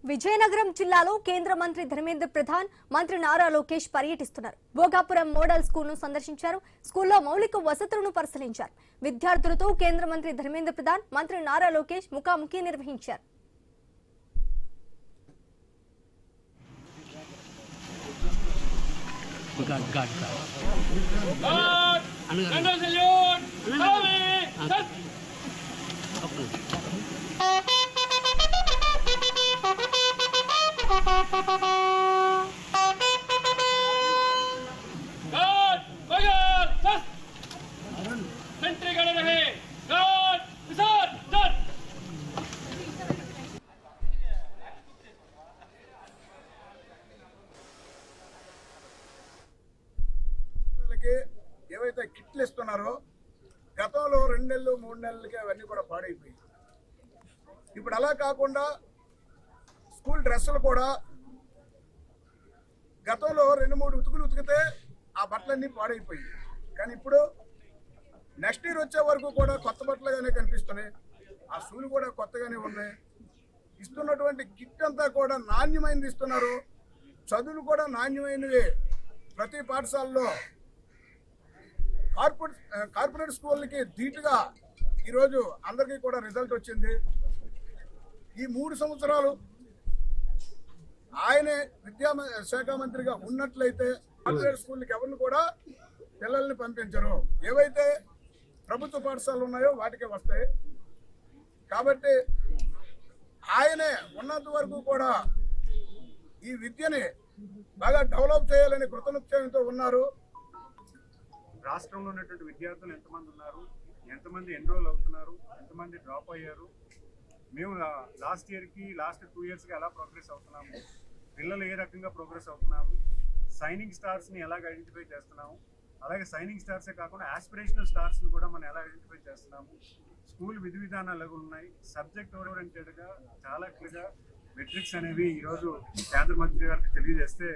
విజయనగరం జిల్లాలో కేంద్ర మంత్రి ధర్మేంద్ర ప్రధాన్, మంత్రి నారా లోకేష్ పర్యటిస్తున్నారు. భోగాపురం మోడల్ స్కూల్ను సందర్శించారు. స్కూల్లో మౌలిక వసతులను పరిశీలించారు. విద్యార్థులతో కేంద్ర మంత్రి ధర్మేంద్ర ప్రధాన్, మంత్రి నారా లోకేష్ ముఖాముఖి నిర్వహించారు. ఏవైతే కిట్లు ఇస్తున్నారో గతంలో 2 నెలలు 3 నెలలకి అవన్నీ కూడా పాడైపోయి, ఇప్పుడు అలా కాకుండా స్కూల్ డ్రెస్సులు కూడా గతంలో 2-3 ఉతుకులు ఉతికితే ఆ బట్టలన్నీ పాడైపోయి, కానీ ఇప్పుడు నెక్స్ట్ ఇయర్ వచ్చే వరకు కూడా కొత్త బట్టలుగానే కనిపిస్తున్నాయి. ఆ షూలు కూడా కొత్తగానే ఉన్నాయి. ఇస్తున్నటువంటి కిట్ అంతా కూడా నాణ్యమైనది ఇస్తున్నారు. చదువులు కూడా నాణ్యమైనవి. ప్రతి పాఠశాలలో కార్పొరేట్ స్కూళ్ళకి ధీటుగా ఈరోజు అందరికీ కూడా రిజల్ట్ వచ్చింది. ఈ 3 సంవత్సరాలు ఆయనే విద్యాశాఖ మంత్రిగా ఉన్నట్లయితే కార్పొరేట్ స్కూళ్ళకి ఎవరిని కూడా పిల్లల్ని పంపించరు. ఏవైతే ప్రభుత్వ పాఠశాలలు ఉన్నాయో వాటికే వస్తాయి. కాబట్టి ఆయనే ఉన్నంత వరకు కూడా ఈ విద్యని బాగా డెవలప్ చేయాలని కృతనిశ్చయంతో ఉన్నారు. రాష్ట్రంలో ఉన్నటువంటి విద్యార్థులు ఎంతమంది ఉన్నారు, ఎంతమంది ఎన్రోల్ అవుతున్నారు, ఎంతమంది డ్రాప్ అయ్యారు, మేము లాస్ట్ 2 ఇయర్స్కి ఎలా ప్రోగ్రెస్ అవుతున్నాము, పిల్లలు ఏ రకంగా ప్రోగ్రెస్ అవుతున్నారు, సైనింగ్ స్టార్స్ని ఎలాగ ఐడెంటిఫై చేస్తున్నాము, అలాగే సైనింగ్ స్టార్సే కాకుండా ఆస్పిరేషనల్ స్టార్స్ని కూడా మనం ఎలా ఐడెంటిఫై చేస్తున్నాము, స్కూల్ విధి విధానాలు ఉన్నాయి, సబ్జెక్ట్ ఓరియంటెడ్గా చాలా క్లియర్గా మెట్రిక్స్ అనేవి ఈరోజు కేంద్ర మంత్రి గారికి తెలియజేస్తే